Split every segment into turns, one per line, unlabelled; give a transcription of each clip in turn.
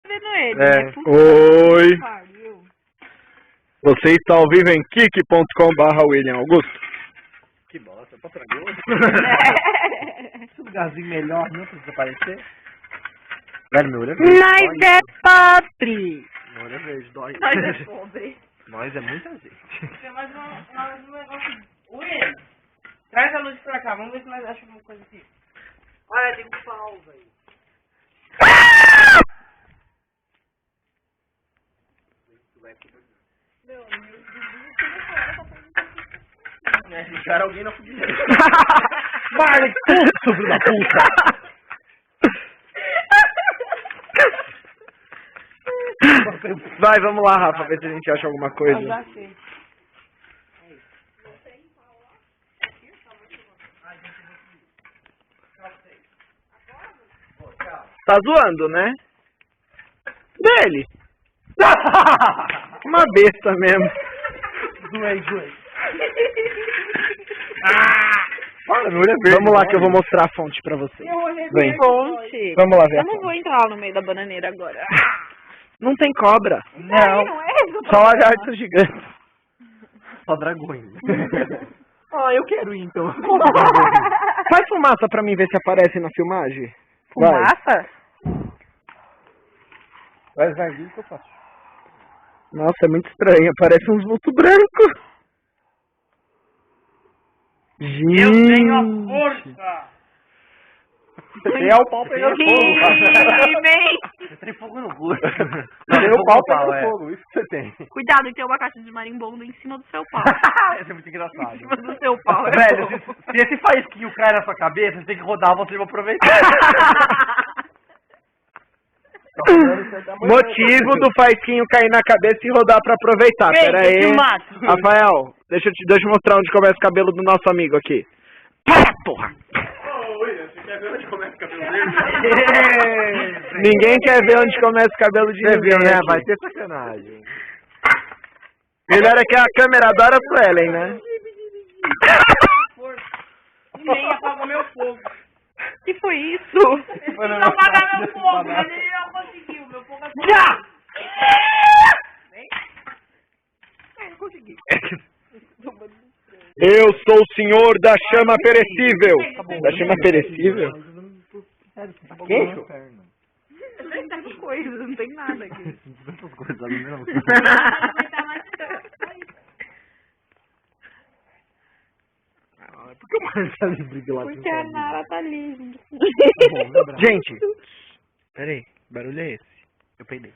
vendo ele,
É.
né? Puta
Oi.
que pariu.
Você está ao vivo em kik.com/William Augusto.
Que bosta, tá tranquilo? Esse lugarzinho melhor, não precisa aparecer. Velho, meu olho é verde.
Nós é pobre.
Meu olho é verde, dói.
Nós é pobre.
Nós é muita gente.
Tem mais um negócio. Will, traz a luz pra cá, vamos ver se nós achamos uma coisa aqui. Olha, tem um pau, velho.
Deixaram alguém na fogueira. Marley, puto, filho da puta!
Vai, vamos lá, Rafa, ver se a gente acha alguma coisa.
Eu já sei.
Tá zoando, né? Dele. Uma besta mesmo.
Zoei.
Olha, meu olho é verde. Vamos lá que eu vou mostrar a fonte pra vocês. Vem.
Fonte.
Vamos lá ver a
Eu não
fonte.
vou entrar lá no meio da bananeira agora.
Não tem cobra.
Não,
Não é isso.
Só lagarto gigante.
só dragões. Eu quero ir então.
Faz fumaça pra mim ver se aparece na filmagem. Vai.
Fumaça?
Vai vir que eu faço.
Nossa, é muito estranho. Parece uns vultos brancos. Gente.
Eu tenho a força!
Você tem o pau pegando fogo.
Vem.
Você tem fogo no cu. Tem o pau pegando fogo, isso que você tem.
Cuidado, tem uma caixa de marimbondo em cima do seu pau.
Isso é muito engraçado.
Em cima do seu pau.
Velho, se esse faísquinho cai na sua cabeça, você tem que rodar, você vai aproveitar.
Motivo do faisquinho cair na cabeça e rodar pra aproveitar.
Ei,
Pera aí.
eu te mato.
Rafael, deixa eu mostrar onde começa o cabelo do nosso amigo aqui. Para, porra!
Ô, William, você quer ver onde começa o cabelo dele?
Ninguém quer ver onde começa o cabelo de ninguém,
viu, né?
aqui.
Vai ter sacanagem.
Melhor é que a câmera adora a Suelen, né?
E nem apagou meu fogo.
Que foi isso?
Ele não apagar meu fogo, mas ele não conseguiu. Meu fogo é
Já!
não consegui.
Eu sou o senhor da chama perecível. Da chama perecível?
Queixo?
Tem tanta coisa, não tem nada aqui.
Essas coisas ali não. Por que o Marcelo briga lá
Porque a Nara tá ali, gente.
Gente, peraí, que barulho é esse?
Eu peidei.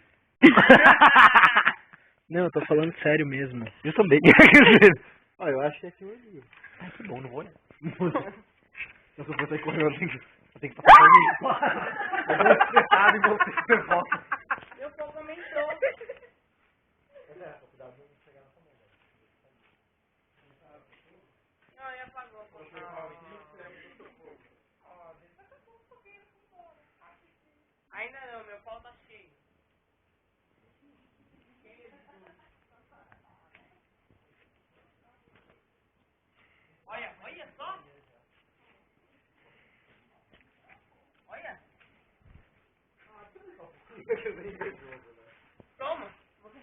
Não, eu tô falando sério mesmo.
Eu também. Olha, eu acho que é aqui hoje. Ai, que bom, não vou olhar. Se eu for sair correndo, eu tenho que passar por mim. Eu vou estressado e vou ter que